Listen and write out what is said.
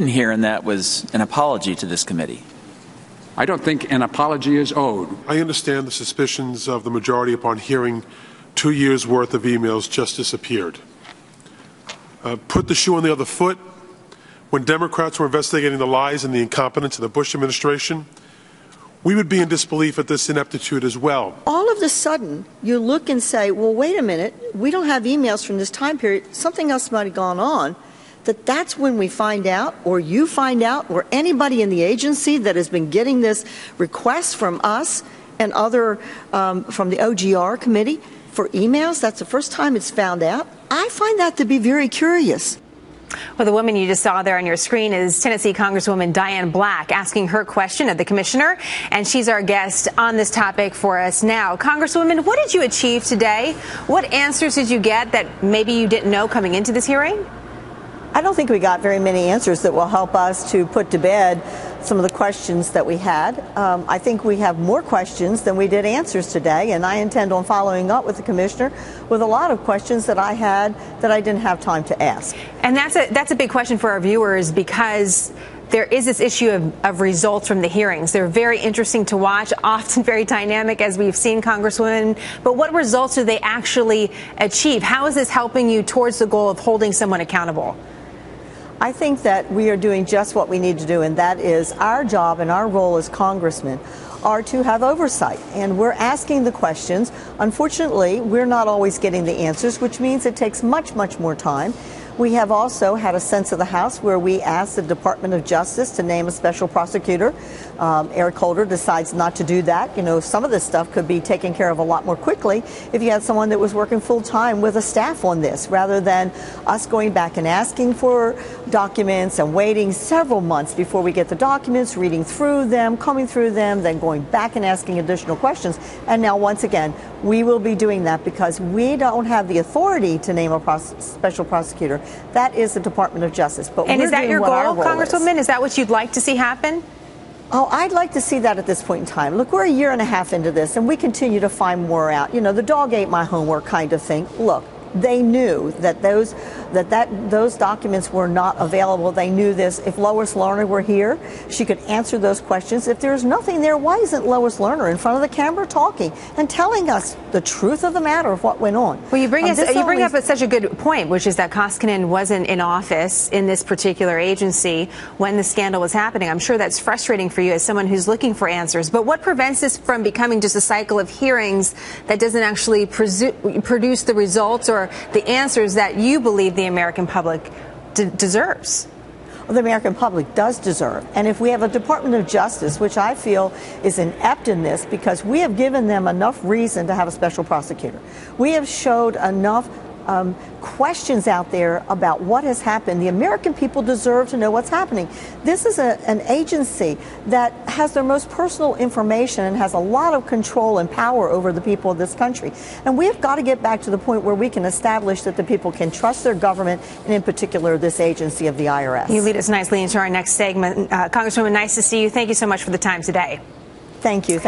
here, and that was an apology to this committee. I don't think an apology is owed. I understand the suspicions of the majority upon hearing 2 years' worth of emails just disappeared. Put the shoe on the other foot. When Democrats were investigating the lies and the incompetence of the Bush administration, we would be in disbelief at this ineptitude as well. All of a sudden, you look and say, well, wait a minute, we don't have emails from this time period. Something else might have gone on. That's when we find out, or you find out, or anybody in the agency that has been getting this request from us and other from the OGR committee for emails. That's the first time it's found out. I find that to be very curious. Well, the woman you just saw there on your screen is Tennessee Congresswoman Diane Black asking her question of the commissioner, and she's our guest on this topic for us now. Congresswoman, what did you achieve today? What answers did you get that maybe you didn't know coming into this hearing? I don't think we got very many answers that will help us to put to bed some of the questions that we had. I think we have more questions than we did answers today, and I intend on following up with the commissioner with a lot of questions that I had that I didn't have time to ask. And that's a big question for our viewers, because there is this issue of results from the hearings. They're very interesting to watch, often very dynamic, as we've seen, Congresswoman. But what results do they actually achieve? How is this helping you towards the goal of holding someone accountable? I think that we are doing just what we need to do, and that is our job and our role as congressmen are to have oversight. And we're asking the questions. Unfortunately, we're not always getting the answers, which means it takes much, much more time. We have also had a sense of the House where we asked the Department of Justice to name a special prosecutor. Eric Holder decides not to do that. You know, some of this stuff could be taken care of a lot more quickly if you had someone that was working full time with a staff on this, rather than us going back and asking for documents and waiting several months before we get the documents, reading through them, combing through them, then going back and asking additional questions. And now, once again, we will be doing that because we don't have the authority to name a special prosecutor. That is the Department of Justice. But and is that your goal, Congresswoman? Is that what you'd like to see happen? Oh, I'd like to see that at this point in time. Look, we're a year and a half into this, and we continue to find more out. You know, the dog ate my homework kind of thing. Look, they knew that those documents were not available. They knew this. If Lois Lerner were here, she could answer those questions. If there's nothing there, why isn't Lois Lerner in front of the camera talking and telling us the truth of the matter of what went on? Well, you bring up such a good point, which is that Koskinen wasn't in office in this particular agency when the scandal was happening. I'm sure that's frustrating for you as someone who's looking for answers. But what prevents this from becoming just a cycle of hearings that doesn't actually produce the results or the answers that you believe the American public deserves? Well, the American public does deserve. And if we have a Department of Justice, which I feel is inept in this because we have given them enough reason to have a special prosecutor. We have showed enough questions out there about what has happened. The American people deserve to know what's happening. This is an agency that has their most personal information and has a lot of control and power over the people of this country. And we have got to get back to the point where we can establish that the people can trust their government, and in particular this agency of the IRS. You lead us nicely into our next segment. Congresswoman, nice to see you. Thank you so much for the time today. Thank you.